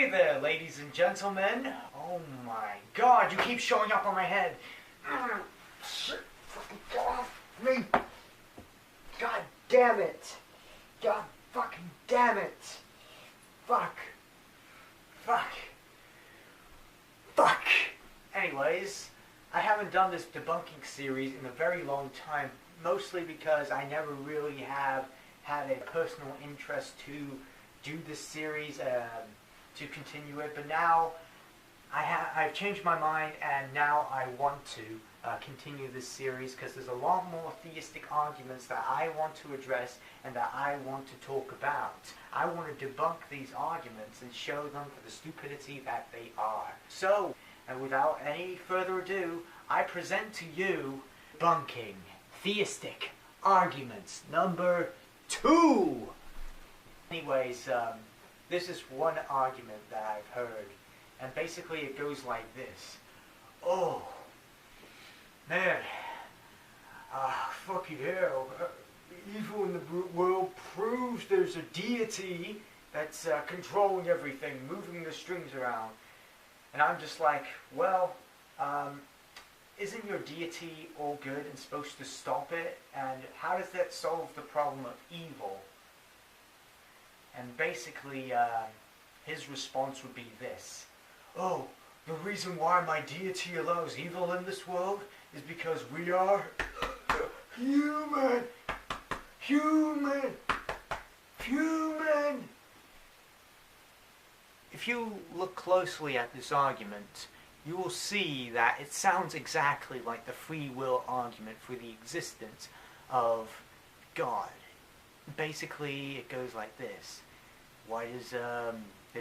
Hey there, ladies and gentlemen. Oh my god, you keep showing up on my head. Shit, fucking get off me. God damn it. God fucking damn it. Fuck. Fuck. Fuck. Anyways, I haven't done this debunking series in a very long time, mostly because I never really have had a personal interest to do this series, to continue it, but now I've changed my mind, and now I want to continue this series because there's a lot more theistic arguments that I want to address and that I want to talk about. I want to debunk these arguments and show them for the stupidity that they are. So, and without any further ado, I present to you debunking theistic arguments number 2. Anyways, this is one argument that I've heard, and basically it goes like this. Oh, man, fucking hell, evil in the world proves there's a deity that's controlling everything, moving the strings around. And I'm just like, well, isn't your deity all good and supposed to stop it? And how does that solve the problem of evil? And basically, his response would be this. Oh, the reason why my deity allows evil in this world is because we are human. Human. Human. If you look closely at this argument, you will see that it sounds exactly like the free will argument for the existence of God. Basically, it goes like this. Why does the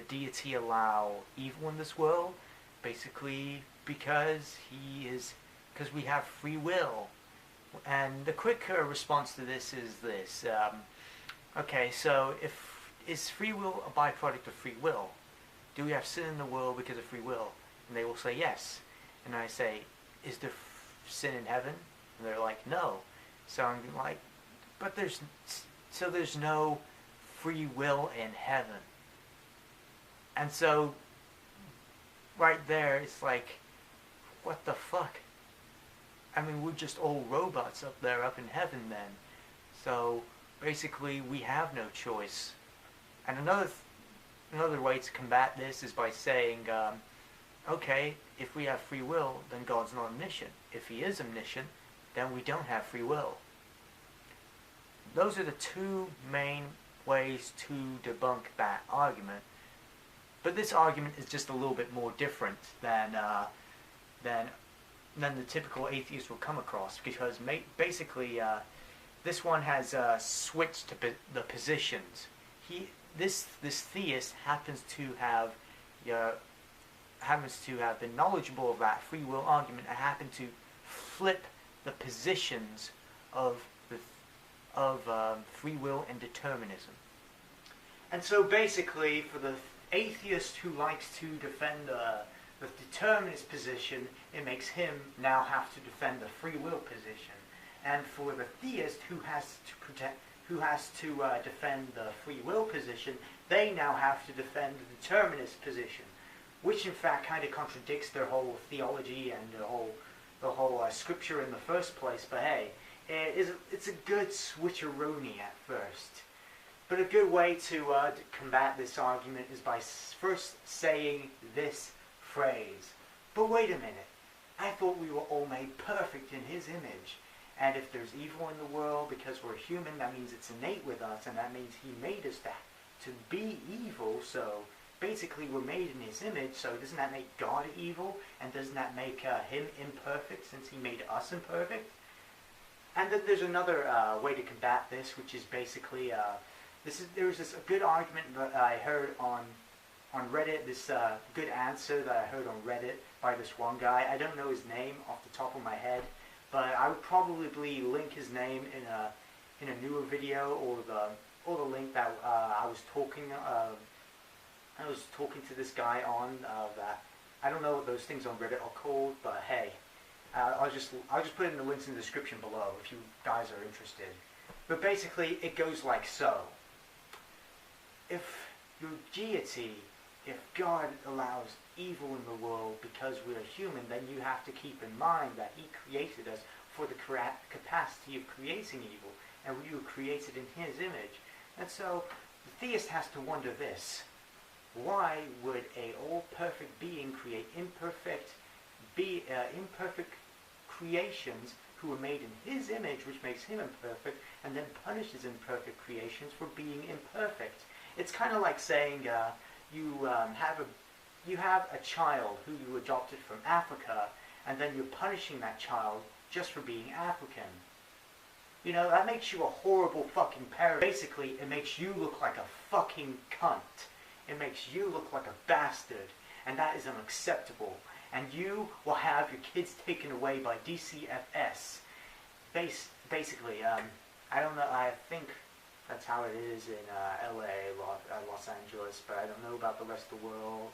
deity allow evil in this world? Basically, because we have free will. And the quick response to this is this. Okay, so is free will a byproduct of free will? Do we have sin in the world because of free will? And they will say yes. And I say, is there sin in heaven? And they're like, no. So I'm like, but there's no free will in heaven. And so right there it's like, what the fuck? I mean, we're just all robots up there up in heaven then. So basically we have no choice. And another way to combat this is by saying, okay, if we have free will, then God's not omniscient. If he is omniscient, then we don't have free will. Those are the two main ways to debunk that argument. But this argument is just a little bit more different than the typical atheist will come across, because basically this one has switched to the positions. This theist happens to have been knowledgeable of that free will argument and happen to flip the positions of free will and determinism. And so basically, for the atheist who likes to defend the determinist position, it makes him now have to defend the free will position. And for the theist who has to defend the free will position, they now have to defend the determinist position, which in fact kind of contradicts their whole theology and the whole scripture in the first place. But hey, it's a good switcheroonie at first. But a good way to combat this argument is by first saying this phrase. But wait a minute, I thought we were all made perfect in his image. And if there's evil in the world because we're human, that means it's innate with us, and that means he made us to be evil. So basically we're made in his image, so doesn't that make God evil? And doesn't that make him imperfect since he made us imperfect? And then there's another way to combat this, which is basically there's this good argument that I heard on Reddit, this good answer that I heard on Reddit by this one guy. I don't know his name off the top of my head, but I would probably link his name in a newer video, or the link that I was talking to this guy on. That I don't know what those things on Reddit are called, but hey, I'll just put in the links in the description below if you guys are interested. But basically, it goes like so. If your deity if God allows evil in the world because we're human, then you have to keep in mind that He created us for the capacity of creating evil, and we were created in His image. And so the theist has to wonder this: why would a all-perfect being create imperfect creations who were made in His image, which makes Him imperfect, and then punishes imperfect creations for being imperfect? It's kind of like saying you have a child who you adopted from Africa, and then you're punishing that child just for being African. You know, that makes you a horrible fucking parent. Basically, it makes you look like a fucking cunt. It makes you look like a bastard, and that is unacceptable. And you will have your kids taken away by DCFS. Basically, I don't know, I think that's how it is in LA, Los Angeles, but I don't know about the rest of the world.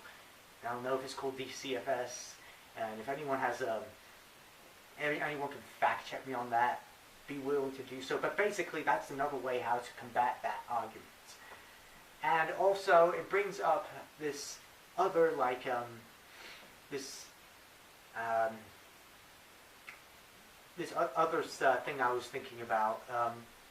I don't know if it's called DCFS, and if anyone has anyone can fact check me on that, be willing to do so. But basically, that's another way how to combat that argument. And also, it brings up this other, like, this other thing I was thinking about,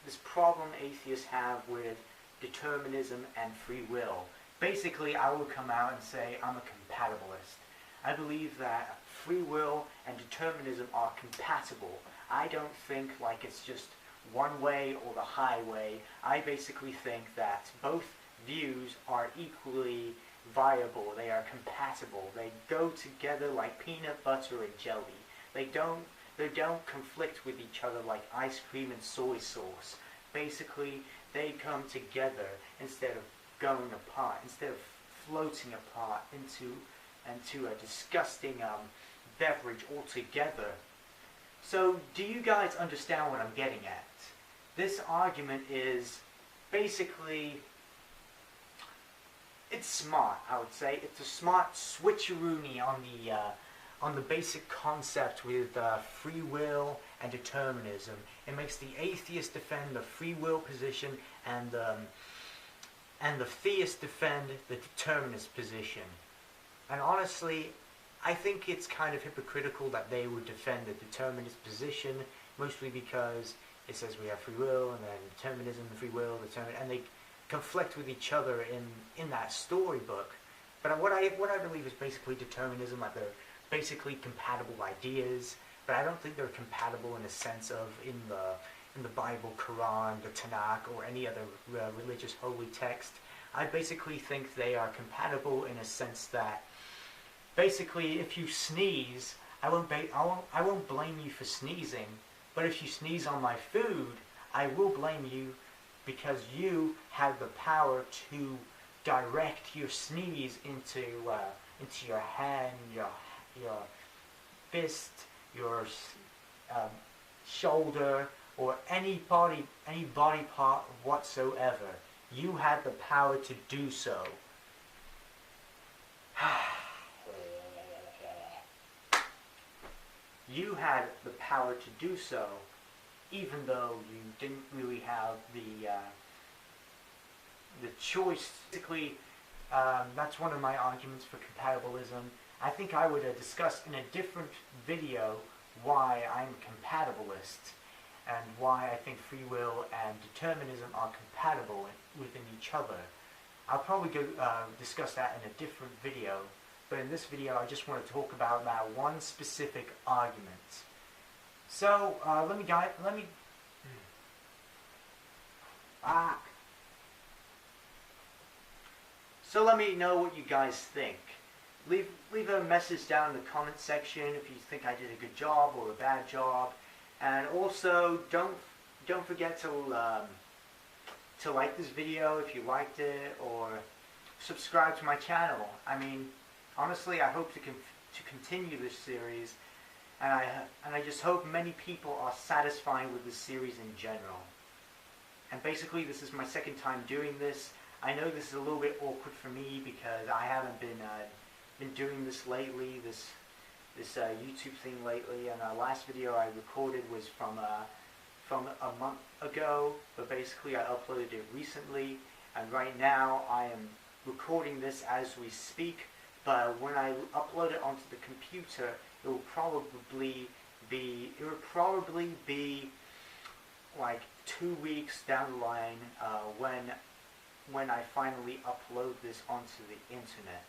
this problem atheists have with determinism and free will. Basically, I would come out and say I'm a compatibilist. I believe that free will and determinism are compatible. I don't think like it's just one way or the highway. I basically think that both views are equally viable. They are compatible. They go together like peanut butter and jelly. They don't conflict with each other like ice cream and soy sauce. Basically, they come together instead of going apart, instead of floating apart into a disgusting beverage altogether. So, do you guys understand what I'm getting at? This argument is basically, it's smart, I would say. It's a smart switcheroony on the basic concept with free will and determinism. It makes the atheist defend the free will position, and the theist defend the determinist position. And honestly, I think it's kind of hypocritical that they would defend the determinist position, mostly because it says we have free will, and then determinism, free will, and they conflict with each other in that storybook. But what I believe is basically determinism, like they're basically compatible ideas, but I don't think they're compatible in a sense of in the Bible, Quran, the Tanakh, or any other religious holy text. I basically think they are compatible in a sense that basically if you sneeze, I won't blame you for sneezing, but if you sneeze on my food, I will blame you because you have the power to direct your sneeze into your hand, your fist, your shoulder, or any body part whatsoever. You had the power to do so. You had the power to do so, even though you didn't really have the choice. Basically, that's one of my arguments for compatibilism. I think I would discuss in a different video why I'm a compatibilist and why I think free will and determinism are compatible within each other. I'll probably discuss that in a different video, but in this video I just want to talk about that one specific argument. So So let me know what you guys think. Leave a message down in the comment section if you think I did a good job or a bad job, and also don't forget to like this video if you liked it, or subscribe to my channel. I mean, honestly, I hope to continue this series, and I just hope many people are satisfied with this series in general. And basically, this is my second time doing this. I know this is a little bit awkward for me because I haven't been doing this lately, this YouTube thing lately, and the last video I recorded was from a month ago, but basically I uploaded it recently, and right now I am recording this as we speak, but when I upload it onto the computer, it will probably be like 2 weeks down the line when I finally upload this onto the internet.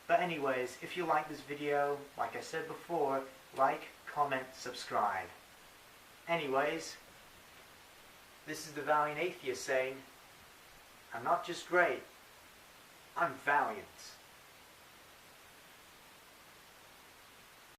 But anyways, if you like this video, like I said before, like, comment, subscribe. Anyways, this is the Valiant Atheist saying, I'm not just great, I'm valiant.